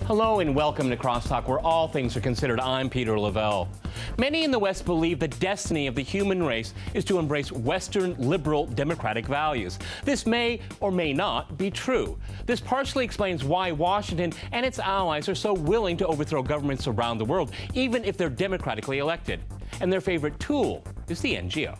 Hello and welcome to CrossTalk, where all things are considered. I'm Peter Lavelle. Many in the West believe the destiny of the human race is to embrace Western liberal democratic values. This may or may not be true. This partially explains why Washington and its allies are so willing to overthrow governments around the world, even if they're democratically elected. And their favorite tool is the NGO.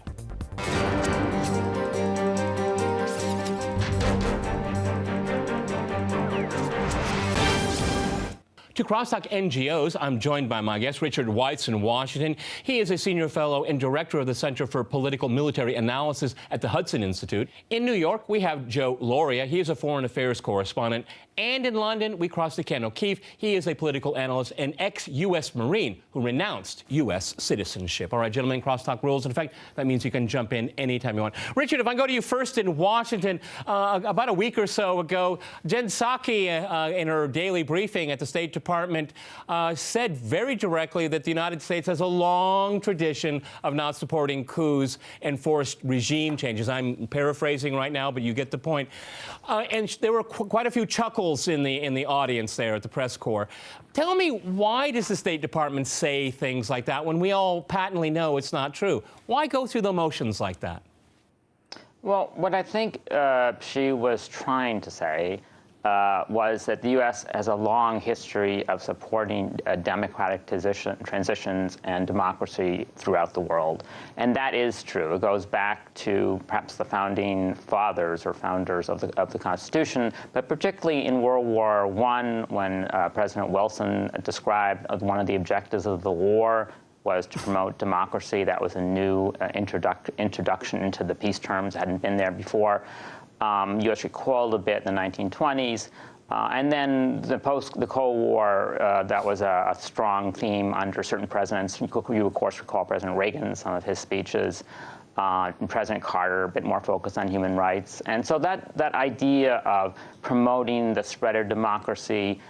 To CrossTalk NGOs, I'm joined by my guest, Richard Weitz in Washington. He is a senior fellow and director of the Center for Political Military Analysis at the Hudson Institute. In New York, we have Joe Lauria. He is a foreign affairs correspondent. And in London, we cross to Ken O'Keefe. He is a political analyst and ex-U.S. Marine who renounced U.S. citizenship. All right, gentlemen, CrossTalk rules. In fact, that means you can jump in anytime you want. Richard, if I go to you first in Washington, about a week or so ago, Jen Psaki, in her daily briefing at the State Department, said very directly that the United States has a long tradition of not supporting coups and forced regime changes. I'm paraphrasing right now, but you get the point. And there were quite a few chuckles in the audience there at the press corps. Tell me, why does the State Department say things like that when we all patently know it's not true? Why go through the motions like that? Well, what I think she was trying to say was that the U.S. has a long history of supporting democratic transitions and democracy throughout the world. And that is true. It goes back to perhaps the founding fathers or founders of the Constitution, but particularly in World War I, when President Wilson described one of the objectives of the war was to promote democracy. That was a new introduction into the peace terms, hadn't been there before. U.S. recoiled a bit in the 1920s. And then the Cold War, that was a strong theme under certain presidents. You, of course, recall President Reagan, some of his speeches. And President Carter, a bit more focused on human rights. And so that idea of promoting the spread of democracy,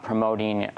promoting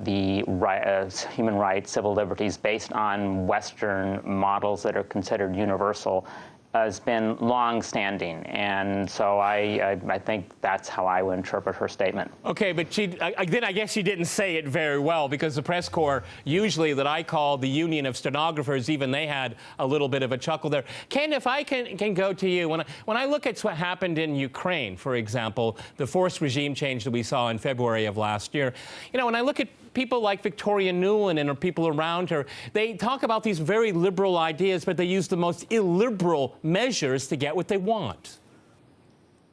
the human rights, civil liberties based on Western models that are considered universal has been long-standing, and so I think that's how I would interpret her statement. Okay, but then I guess she didn't say it very well, because the press corps, usually that I call the Union of Stenographers, even they had a little bit of a chuckle there. Ken, if I can go to you, when I look at what happened in Ukraine, for example, the forced regime change that we saw in February of last year, you know, when I look at people like Victoria Nuland and her people around her, they talk about these very liberal ideas, but they use the most illiberal measures to get what they want.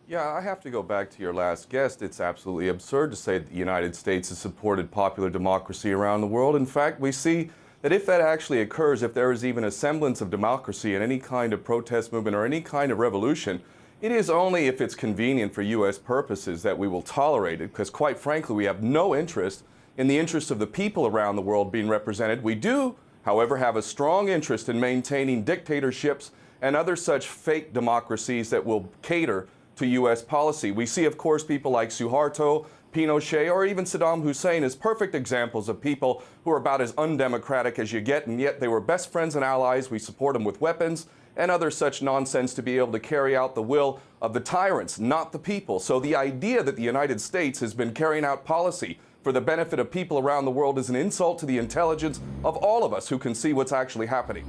Yeah, I have to go back to your last guest. It's absolutely absurd to say that the United States has supported popular democracy around the world. In fact, we see that if that actually occurs, if there is even a semblance of democracy in any kind of protest movement or any kind of revolution, it is only if it's convenient for U.S. purposes that we will tolerate it, because quite frankly, we have no interest in the interests of the people around the world being represented. We do, however, have a strong interest in maintaining dictatorships and other such fake democracies that will cater to U.S. policy. We see, of course, people like Suharto, Pinochet, or even Saddam Hussein as perfect examples of people who are about as undemocratic as you get, and yet they were best friends and allies. We support them with weapons and other such nonsense to be able to carry out the will of the tyrants, not the people. So the idea that the United States has been carrying out policy for the benefit of people around the world is an insult to the intelligence of all of us who can see what's actually happening.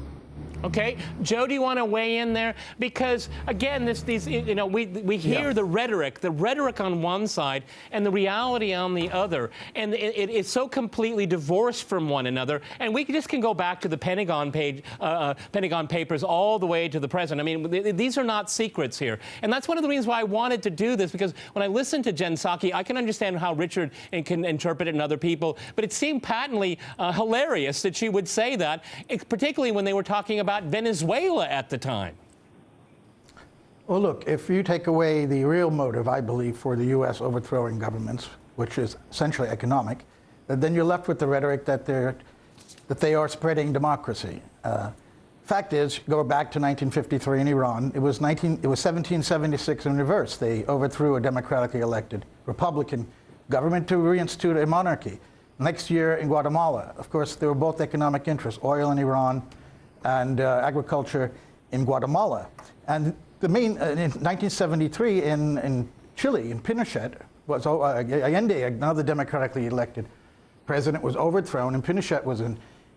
Okay, Joe, do you want to weigh in there? Because again, we hear the rhetoric on one side and the reality on the other, and it is so completely divorced from one another. And we just can go back to the Pentagon Papers all the way to the present. I mean, these are not secrets here, and that's one of the reasons why I wanted to do this. Because when I listen to Jen Psaki, I can understand how Richard can interpret it and other people, but it seemed patently hilarious that she would say that, particularly when they were talking about Venezuela at the time. Well, look, if you take away the real motive, I believe, for the U.S. overthrowing governments, which is essentially economic, then you're left with the rhetoric that they are spreading democracy. Fact is, go back to 1953 in Iran. It was 1776 in reverse. They overthrew a democratically elected Republican government to reinstitute a monarchy. Next year in Guatemala, of course, there were both economic interests, oil in Iran and agriculture in Guatemala. And the main, in 1973 in Chile, in Pinochet, was Allende, another democratically elected president, was overthrown, and Pinochet was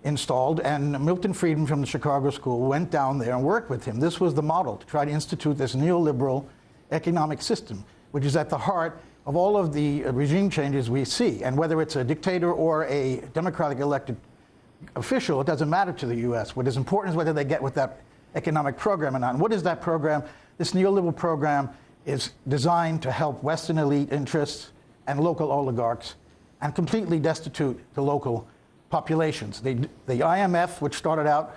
installed, and Milton Friedman from the Chicago School went down there and worked with him. This was the model to try to institute this neoliberal economic system, which is at the heart of all of the regime changes we see. And whether it's a dictator or a democratically elected official, it doesn't matter to the U.S. What is important is whether they get with that economic program or not. And what is that program? This neoliberal program is designed to help Western elite interests and local oligarchs and completely destitute the local populations. The IMF, which started out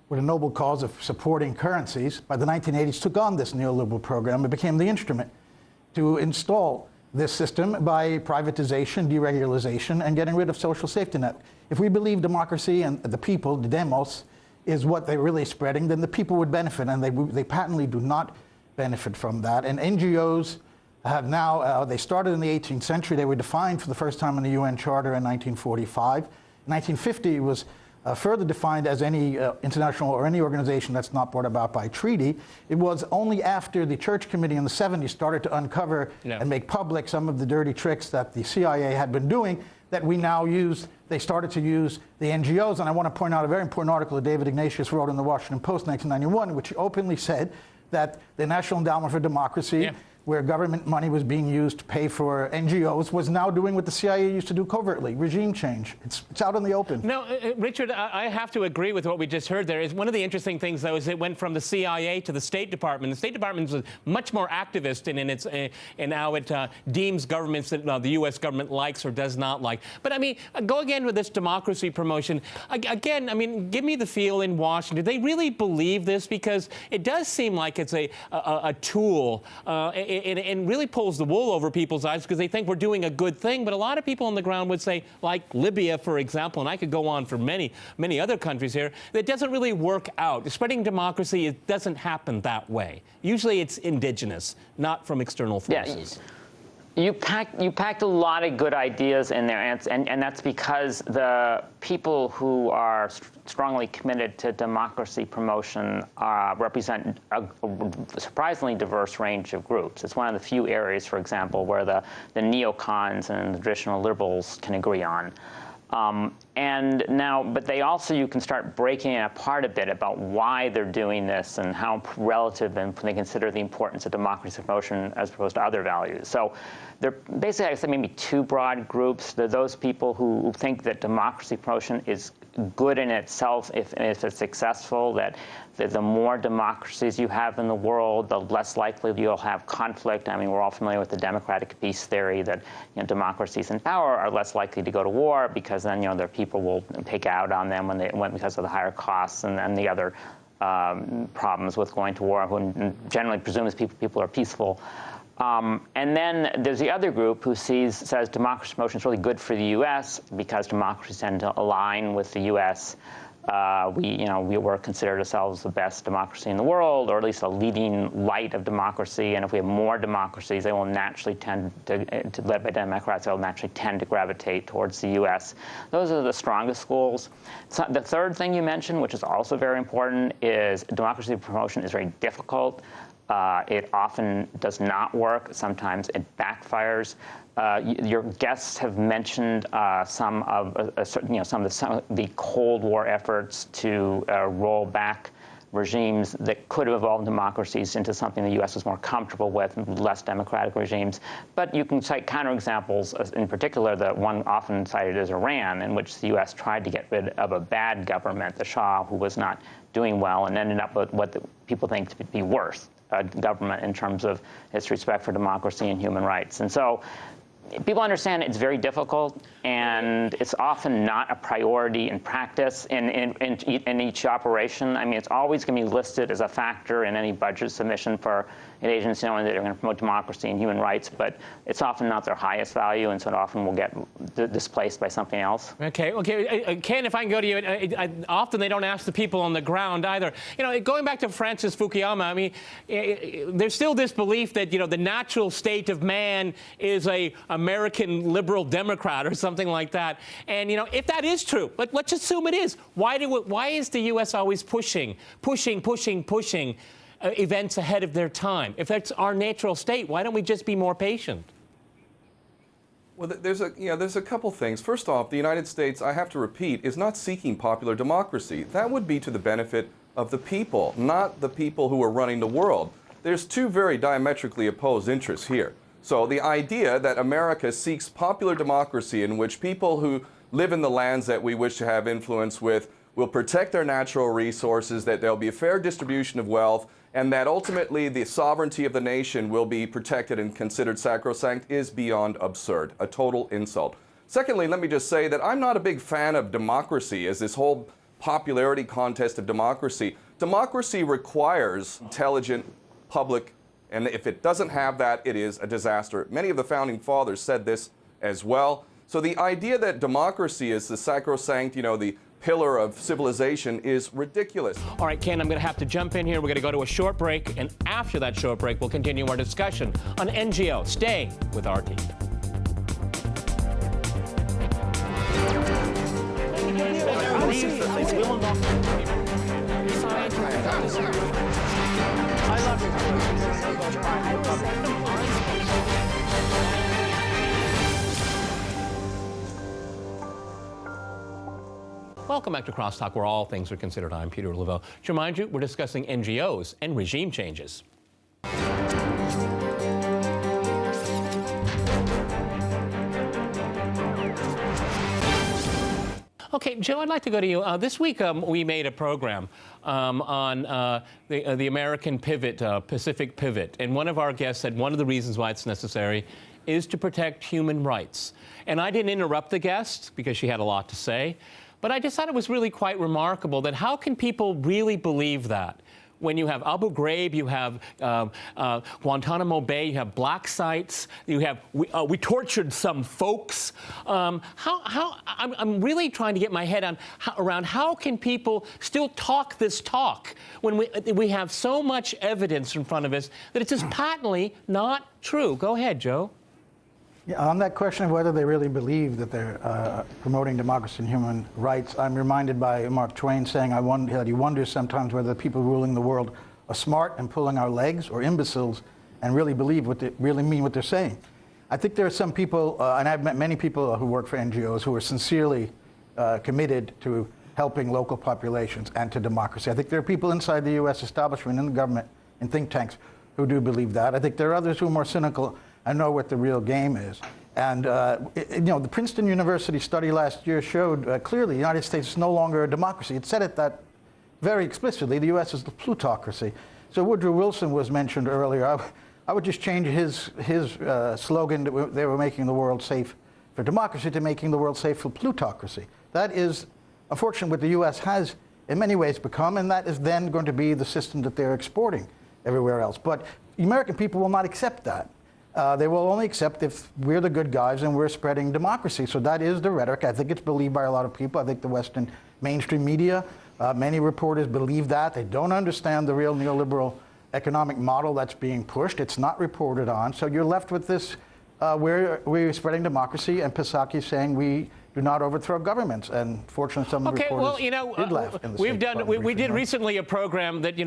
with a noble cause of supporting currencies, by the 1980s took on this neoliberal program. It became the instrument to install this system by privatization, deregulation, and getting rid of social safety net. If we believe democracy and the people, the demos, is what they're really spreading, then the people would benefit, and they patently do not benefit from that. And NGOs have now, they started in the 18th century. They were defined for the first time in the UN Charter in 1945. In 1950, it was further defined as any international or any organization that's not brought about by treaty. It was only after the Church Committee in the 70s started to uncover and make public some of the dirty tricks that the CIA had been doing that we now use. They started to use the NGOs. And I want to point out a very important article that David Ignatius wrote in the Washington Post in 1991, which openly said that the National Endowment for Democracy, where government money was being used to pay for NGOs, was now doing what the CIA used to do covertly, regime change. It's out in the open. No, Richard, I have to agree with what we just heard there. Is one of the interesting things, though, is it went from the CIA to the State Department. The State Department was much more activist in how it deems governments that the U.S. government likes or does not like. But, I mean, go again with this democracy promotion. Again, I mean, give me the feel in Washington. Do they really believe this? Because it does seem like it's a tool. It really pulls the wool over people's eyes because they think we're doing a good thing. But a lot of people on the ground would say, like Libya, for example, and I could go on for many, many other countries here, that doesn't really work out. Spreading democracy, it doesn't happen that way. Usually it's indigenous, not from external forces. Yeah. You packed a lot of good ideas in there, and that's because the people who are strongly committed to democracy promotion represent a surprisingly diverse range of groups. It's one of the few areas, for example, where the neocons and the traditional liberals can agree on. But they also, you can start breaking it apart a bit about why they're doing this and how relative they consider the importance of democracy promotion as opposed to other values. So they're basically, I say, maybe two broad groups. They're those people who think that democracy promotion is good in itself if it's successful, that the more democracies you have in the world, the less likely you'll have conflict. I mean, we're all familiar with the democratic peace theory that democracies in power are less likely to go to war because then their people will take out on them because of the higher costs and the other problems with going to war, who generally presumes people are peaceful. And then there's the other group who says democracy promotion is really good for the U.S. because democracies tend to align with the U.S. We were considered ourselves the best democracy in the world, or at least a leading light of democracy. And if we have more democracies, they will naturally tend to led by Democrats, they will naturally tend to gravitate towards the U.S. Those are the strongest schools. So the third thing you mentioned, which is also very important, is democracy promotion is very difficult. It often does not work. Sometimes it backfires. Your guests have mentioned some of the Cold War efforts to roll back regimes that could have evolved democracies into something the U.S. was more comfortable with, less democratic regimes. But you can cite counterexamples, in particular, the one often cited is Iran, in which the U.S. tried to get rid of a bad government, the Shah, who was not doing well, and ended up with what people think to be worse. Government in terms of its respect for democracy and human rights. And so people understand it's very difficult, and it's often not a priority in practice in each operation. I mean, it's always going to be listed as a factor in any budget submission for an agency knowing that they're going to promote democracy and human rights, but it's often not their highest value, and so it often will get displaced by something else. Okay. Ken, if I can go to you, often they don't ask the people on the ground either. Going back to Francis Fukuyama, I mean, there's still this belief that, the natural state of man is a American liberal Democrat or something like that. And, if that is true, but let's assume it is, why is the U.S. always pushing events ahead of their time? If that's our natural state, why don't we just be more patient? Well, there's a couple things. First off, the United States, I have to repeat, is not seeking popular democracy. That would be to the benefit of the people, not the people who are running the world. There's two very diametrically opposed interests here. So the idea that America seeks popular democracy in which people who live in the lands that we wish to have influence with will protect their natural resources, that there'll be a fair distribution of wealth, and that ultimately the sovereignty of the nation will be protected and considered sacrosanct is beyond absurd, a total insult. Secondly, let me just say that I'm not a big fan of democracy as this whole popularity contest of democracy. Democracy requires intelligent public, and if it doesn't have that, it is a disaster. Many of the founding fathers said this as well. So the idea that democracy is the sacrosanct, the pillar of civilization is ridiculous. All right, Ken, I'm going to have to jump in here. We're going to go to a short break, and after that short break, we'll continue our discussion on NGO. Stay with RT. Welcome back to CrossTalk, where all things are considered. I'm Peter Laveau. To remind you, we're discussing NGOs and regime changes. Okay, Joe, I'd like to go to you. This week, we made a program on the American pivot, Pacific pivot. And one of our guests said one of the reasons why it's necessary is to protect human rights. And I didn't interrupt the guest because she had a lot to say. But I just thought it was really quite remarkable that how can people really believe that? When you have Abu Ghraib, you have Guantanamo Bay, you have black sites, you have we tortured some folks. I'm really trying to get my head around how can people still talk this talk when we have so much evidence in front of us that it's just patently not true. Go ahead, Joe. Yeah, on that question of whether they really believe that they're promoting democracy and human rights, I'm reminded by Mark Twain saying, that he wonders sometimes whether the people ruling the world are smart and pulling our legs or imbeciles and really believe really mean what they're saying. I think there are some people, and I've met many people who work for NGOs who are sincerely committed to helping local populations and to democracy. I think there are people inside the U.S. establishment, in the government, in think tanks, who do believe that. I think there are others who are more cynical and know what the real game is. And the Princeton University study last year showed clearly the United States is no longer a democracy. It said it that very explicitly. The U.S. is the plutocracy. So Woodrow Wilson was mentioned earlier. I would just change his slogan that they were making the world safe for democracy to making the world safe for plutocracy. That is, unfortunately, what the U.S. has in many ways become, and that is then going to be the system that they're exporting everywhere else. But the American people will not accept that. They will only accept if we're the good guys and we're spreading democracy. So that is the rhetoric. I think it's believed by a lot of people. I think the Western mainstream media, many reporters believe that. They don't understand the real neoliberal economic model that's being pushed. It's not reported on. So you're left with this, we're spreading democracy, and Psaki saying we do not overthrow governments. And fortunately, some reporters did laugh in the we did recently a program that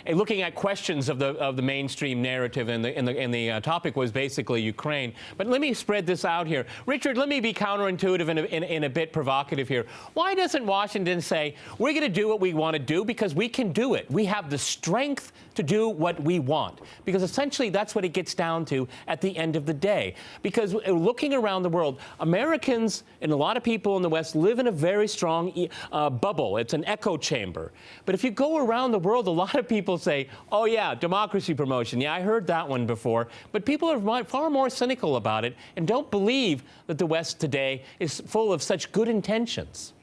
looking at questions of the mainstream narrative, and the topic was basically Ukraine. But let me spread this out here, Richard. Let me be counterintuitive and a bit provocative here. Why doesn't Washington say we're going to do what we want to do because we can do it? We have the strength to do what we want, because essentially that's what it gets down to at the end of the day. Because looking around the world, Americans and a lot of people in the West live in a very strong bubble. It's an echo chamber. But if you go around the world, a lot of people say, oh yeah, democracy promotion. Yeah, I heard that one before. But people are far more cynical about it and don't believe that the West today is full of such good intentions.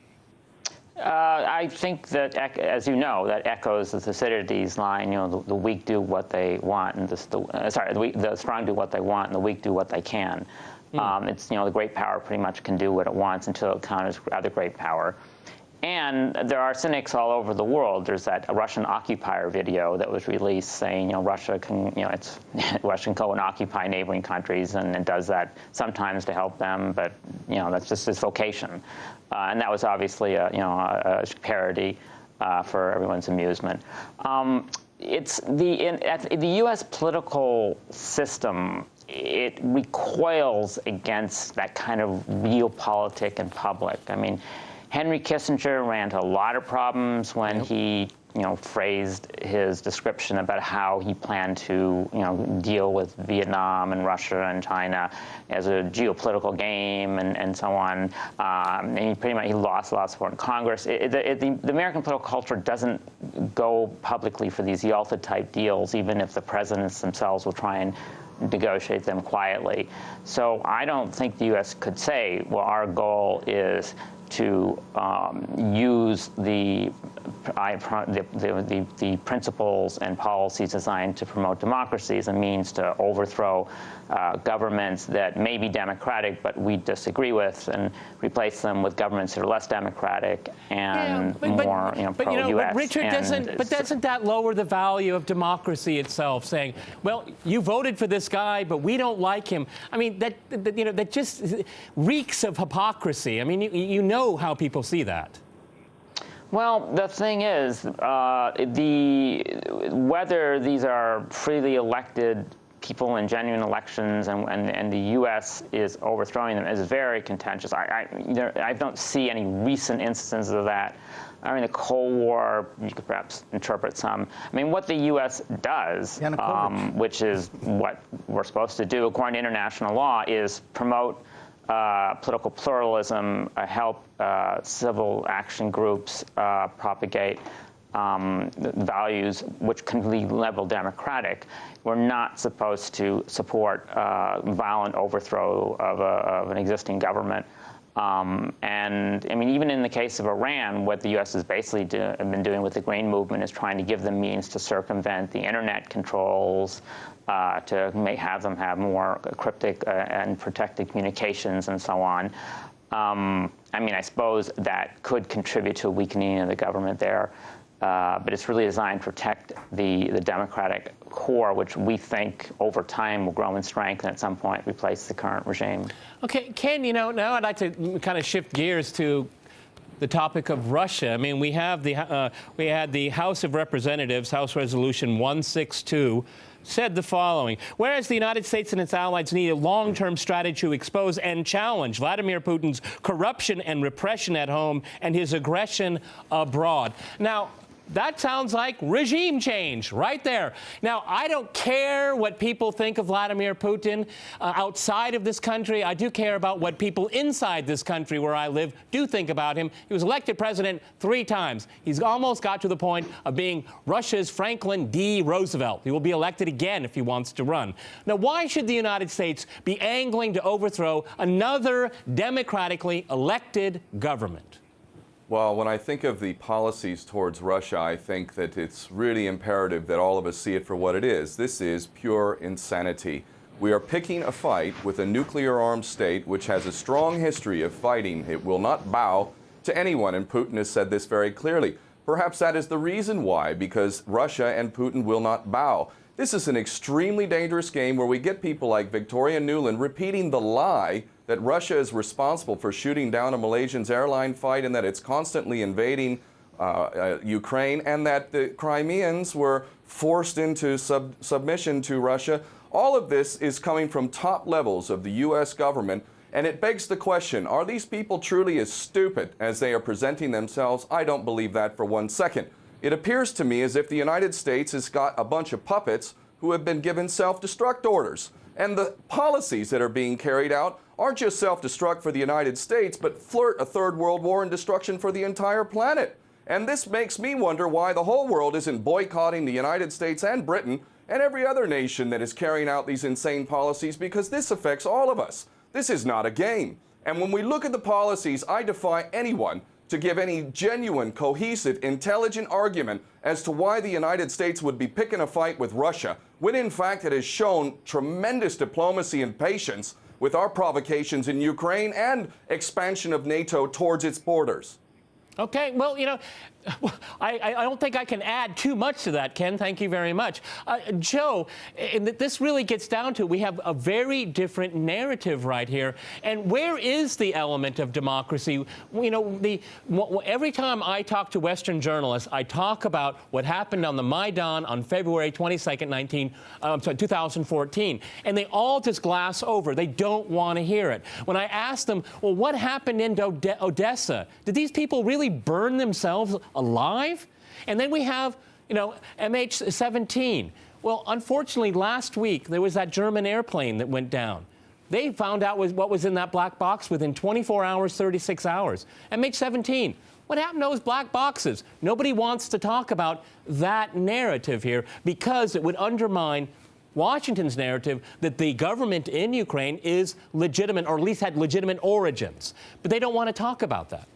I think that, as you know, that echoes the Thucydides line. The weak do what they want, and the strong do what they want, and the weak do what they can. It's the great power pretty much can do what it wants until it encounters other great power. And there are cynics all over the world. There's that Russian occupier video that was released saying, Russia can, Russia can go and occupy neighboring countries, and it does that sometimes to help them, but that's just its vocation. And that was obviously a parody for everyone's amusement. it's the U.S. political system. It recoils against that kind of realpolitik in public. I mean, Henry Kissinger ran into a lot of problems when he, phrased his description about how he planned to, deal with Vietnam and Russia and China as a geopolitical game and so on. And he lost a lot of support in Congress. The American political culture doesn't go publicly for these Yalta-type deals, even if the presidents themselves will try and negotiate them quietly. So I don't think the U.S. could say, well, our goal is to use the principles and policies designed to promote democracy as a means to overthrow governments that may be democratic but we disagree with, and replace them with governments that are less democratic and more pro-U.S. But Richard, doesn't that lower the value of democracy itself? Saying, well, you voted for this guy, but we don't like him. I mean, that just reeks of hypocrisy. I mean, you know how people see that. Well, the thing is, whether these are freely elected people in genuine elections and the U.S. is overthrowing them is very contentious. I don't see any recent instances of that. I mean, the Cold War, you could perhaps interpret some. I mean, what the U.S. does, which is what we're supposed to do according to international law, is promote political pluralism, help civil action groups propagate values which can be level democratic. We're not supposed to support violent overthrow of an existing government. And I mean, even in the case of Iran, what the U.S. has basically been doing with the Green Movement is trying to give them means to circumvent the internet controls, to have them have more cryptic and protected communications and so on. I mean, I suppose that could contribute to a weakening of the government there. But it's really designed to protect the democratic core, which we think over time will grow in strength and at some point replace the current regime. Okay, Ken, now I'd like to kind of shift gears to the topic of Russia. I mean, we had the House of Representatives, House Resolution 162, said the following: whereas the United States and its allies need a long-term strategy to expose and challenge Vladimir Putin's corruption and repression at home and his aggression abroad. Now, that sounds like regime change right there. Now, I don't care what people think of Vladimir Putin outside of this country. I do care about what people inside this country where I live do think about him. He was elected president 3 times. He's almost got to the point of being Russia's Franklin D. Roosevelt. He will be elected again if he wants to run. Now, why should the United States be angling to overthrow another democratically elected government? Well, when I think of the policies towards Russia, I think that it's really imperative that all of us see it for what it is. This is pure insanity. We are picking a fight with a nuclear-armed state which has a strong history of fighting. It will not bow to anyone, and Putin has said this very clearly. Perhaps that is the reason why, because Russia and Putin will not bow. This is an extremely dangerous game where we get people like Victoria Nuland repeating the lie that Russia is responsible for shooting down a Malaysian airline flight and that it's constantly invading Ukraine and that the Crimeans were forced into submission to Russia. All of this is coming from top levels of the U.S. government, and it begs the question, are these people truly as stupid as they are presenting themselves? I don't believe that for 1 second. It appears to me as if the United States has got a bunch of puppets who have been given self-destruct orders. And the policies that are being carried out aren't just self-destruct for the United States, but flirt a third world war and destruction for the entire planet. And this makes me wonder why the whole world isn't boycotting the United States and Britain and every other nation that is carrying out these insane policies, because this affects all of us. This is not a game. And when we look at the policies, I defy anyone to give any genuine, cohesive, intelligent argument as to why the United States would be picking a fight with Russia, when in fact it has shown tremendous diplomacy and patience with our provocations in Ukraine and expansion of NATO towards its borders. Okay, well, I don't think I can add too much to that, Ken. Thank you very much. Joe, and this really gets down to, we have a very different narrative right here. And where is the element of democracy? You know, every time I talk to Western journalists, I talk about what happened on the Maidan on February 22nd, 2014. And they all just glass over. They don't want to hear it. When I ask them, well, what happened in Odessa? Did these people really burn themselves alive? And then we have, you know, MH17. Well, unfortunately, last week, there was that German airplane that went down. They found out what was in that black box within 24 hours, 36 hours. MH17. What happened to those black boxes? Nobody wants to talk about that narrative here because it would undermine Washington's narrative that the government in Ukraine is legitimate, or at least had legitimate origins. But they don't want to talk about that.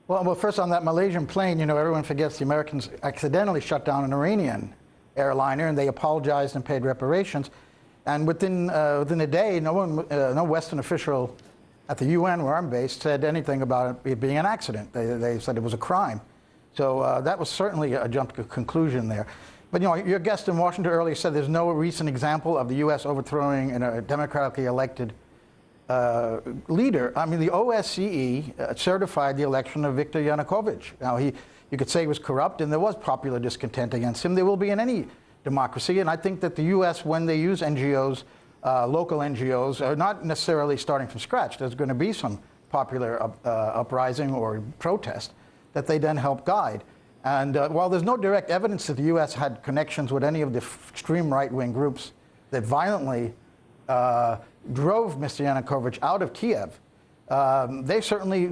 Well, first on that Malaysian plane, you know, everyone forgets the Americans accidentally shut down an Iranian airliner, and they apologized and paid reparations. And within a day, no Western official at the UN, where I'm based, said anything about it being an accident. They said it was a crime. So that was certainly a jump to conclusion there. But, you know, your guest in Washington earlier said there's no recent example of the U.S. overthrowing a democratically elected leader. I mean, the OSCE certified the election of Viktor Yanukovych. Now, you could say he was corrupt, and there was popular discontent against him. There will be in any democracy, and I think that the U.S., when they use NGOs, local NGOs, are not necessarily starting from scratch. There's going to be some popular uprising or protest that they then help guide. And while there's no direct evidence that the U.S. had connections with any of the extreme right-wing groups that violently drove Mr. Yanukovych out of Kiev, there certainly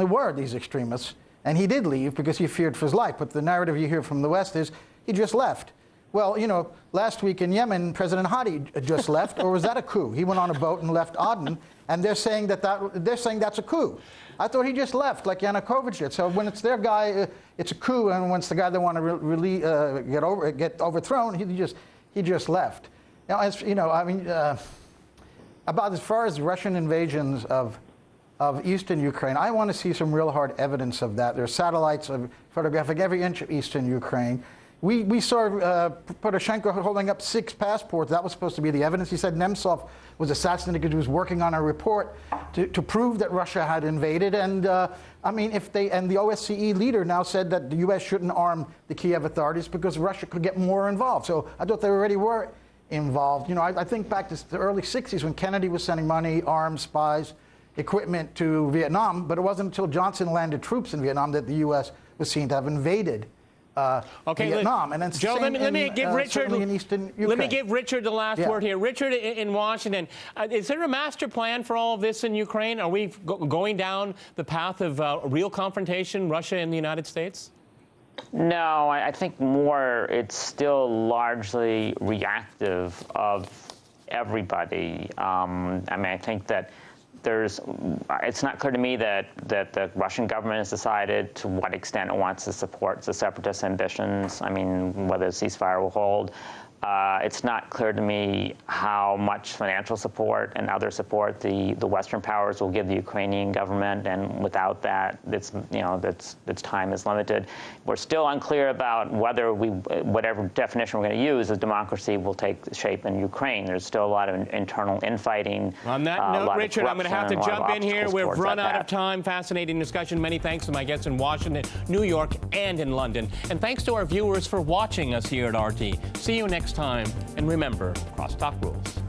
were these extremists, and he did leave because he feared for his life. But the narrative you hear from the West is he just left. Well, you know, last week in Yemen, President Hadi just left, or was that a coup? He went on a boat and left Aden, and they're saying that's a coup. I thought he just left, like Yanukovych did. So when it's their guy, it's a coup, and when it's the guy they want to really get overthrown, he just left. Now, as you know, I mean, about as far as Russian invasions of eastern Ukraine, I want to see some real hard evidence of that. There are satellites photographing every inch of eastern Ukraine. We saw Poroshenko holding up 6 passports. That was supposed to be the evidence. He said Nemtsov was assassinated because he was working on a report to prove that Russia had invaded. And I mean, and the OSCE leader now said that the U.S. shouldn't arm the Kiev authorities because Russia could get more involved. So I thought they already were involved. You know, I think back to the early 60s when Kennedy was sending money, arms, spies, equipment to Vietnam. But it wasn't until Johnson landed troops in Vietnam that the U.S. was seen to have invaded Vietnam. And then Joe, let me give Richard the last word here. Richard in Washington, is there a master plan for all of this in Ukraine? Are we going down the path of real confrontation, Russia and the United States? No, I think more it's still largely reactive of everybody. I mean, I think that it's not clear to me that the Russian government has decided to what extent it wants to support the separatist ambitions. I mean, whether the ceasefire will hold. It's not clear to me how much financial support and other support the Western powers will give the Ukrainian government, and without that, its time is limited. We're still unclear about whether whatever definition we're going to use, as democracy will take shape in Ukraine. There's still a lot of internal infighting. On that note, Richard, I'm going to have to jump in here. We've run out of time. Fascinating discussion. Many thanks to my guests in Washington, New York, and in London. And thanks to our viewers for watching us here at RT. See you next time, and remember, CrossTalk rules.